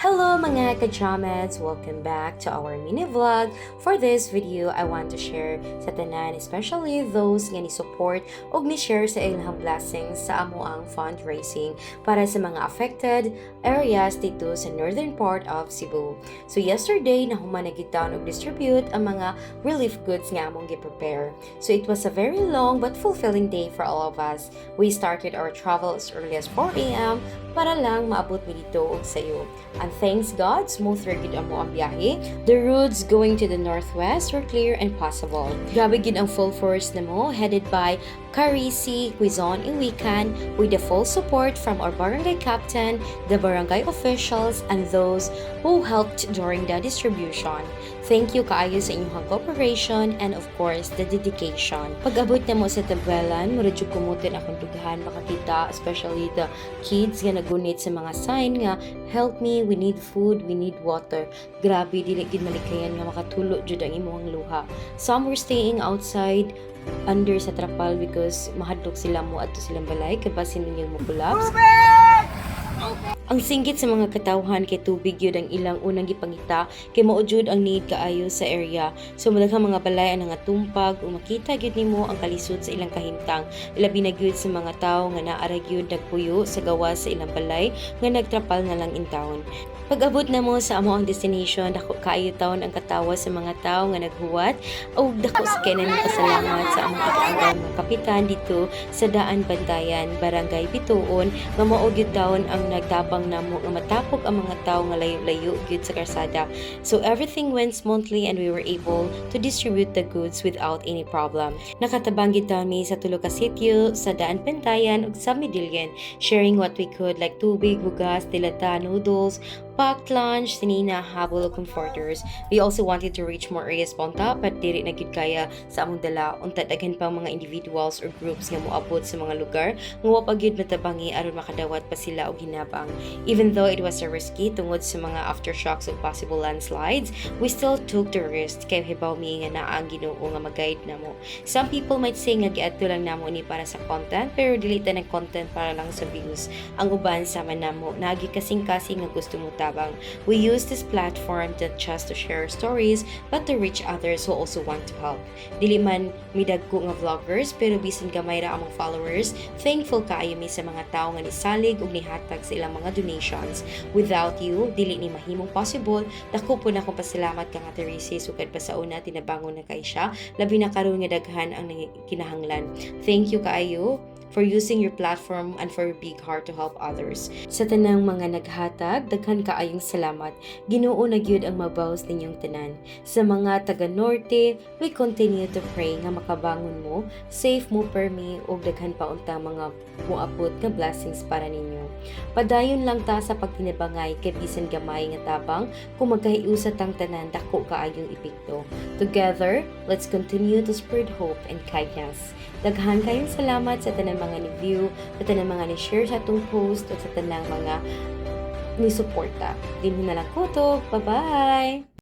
Hello mga ka-Jamets! Welcome back to our mini vlog. For this video, I want to share sa tanan, especially those nga ni-support o ni-share sa ilang blessings sa amo ang fundraising para sa mga affected areas dito sa northern part of Cebu. So yesterday, nahuman na kita og distribute ang mga relief goods nga among gi-prepare. So it was a very long but fulfilling day for all of us. We started our travel as early as 4 a.m. para lang maabot mi dito og sayo. And thanks God, smooth ra gid amo ang biyahe. The roads going to the northwest were clear and possible. Grabe gid ang full force namo, headed by Carisi Quizon Iwikan, with the full support from our barangay captain, the barangay officials, and those who helped during the distribution. Thank you kaayo sa inyong cooperation and of course the dedication. Pag-abot na mo sa tablalan, mura jud kumutin akong dughan makakita, especially the kids nga nagunit sa mga sign nga help me, we need food, we need water. Grabe dili gid malikayan nga makatulo jud ang imong luha. Some were staying outside under sa trapal because mahadlok sila mo adto silang balay kay basin ninyong mo collapse. Ang singgit sa mga katawhan kay tubig yun ang ilang unang gipangita kay mao jud ang need kaayo sa area. So madaghang mga balay ang nga tumpag ug makita gyud nimo ang kalisod sa ilang kahimtang. Labi na gyud sa mga tawo nga naara gyud nagpuyo sa gawas sa ilang balay nga nagtrapal na lang in town. Pag-abot na mo sa amo ang destination, dako kaayo taon ang katawa sa mga tawo nga naghuwat ug dako sa kay pasalamat sa among ikaanggang mga kapitan dito sa Daan Bantayan, Barangay Bituon nga mao gyud taon ang nagtabang namo nga matapok ang mga tawo nga layo-layo gyud sa karsada. So everything went smoothly and we were able to distribute the goods without any problem. Nakatabang gyud mi sa tulo ka sitio sa Daan Bantayan ug sa Midillion, sharing what we could like tubig, bugas, dilata, noodles, packed lunch, sinina, habol, comforters. We also wanted to reach more areas punta but dili na gyud kaya sa among dala. Unta daghan pang mga individuals or groups nga moabot sa mga lugar nga wa pa gyud natabangi aron makadawat pa sila og hinabang. Even though it was a risky tungod sa mga aftershocks of possible landslides, we still took the risk kay hibaw mi nga naa ang Ginoo nga mag-guide namo. Some people might say nga giadto lang namo ni para sa content pero dili ta nag content para lang sa views. Ang uban sama namo nagi kasing-kasing nga gusto mo tabang. We use this platform not just to share stories but to reach others who also want to help. Dili man midagko nga vloggers pero bisan gamay ra among followers, thankful kaayo mi sa mga tawo nga nisalig ug nihatag sa ilang mga donations. Without you, dili ni mahimong possible. Dako po na akong pasalamat kang Ate Risi sukad pa sa una tinabangon na kay siya, labi na karon nga daghan ang kinahanglan. Thank you kaayo for using your platform and for your big heart to help others. Sa tanang mga naghatag, daghan kaayong salamat. Ginoo na gyud ang mabaws ninyong tanan. Sa mga taga-norte, we continue to pray nga makabangon mo, safe mo permi ug daghan pa unta mga moabot nga blessings para ninyo. Padayon lang ta sa pagtinabangay kay bisan gamay nga tabang kung magkahiusa tang tanan dako kaayong epekto. Together, let's continue to spread hope and kindness. Daghan kayong salamat sa tanang mga ni-view, sa tanang mga ni-share sa itong post, at sa tanang mga ni-suporta. Din na lang ko to. Bye-bye!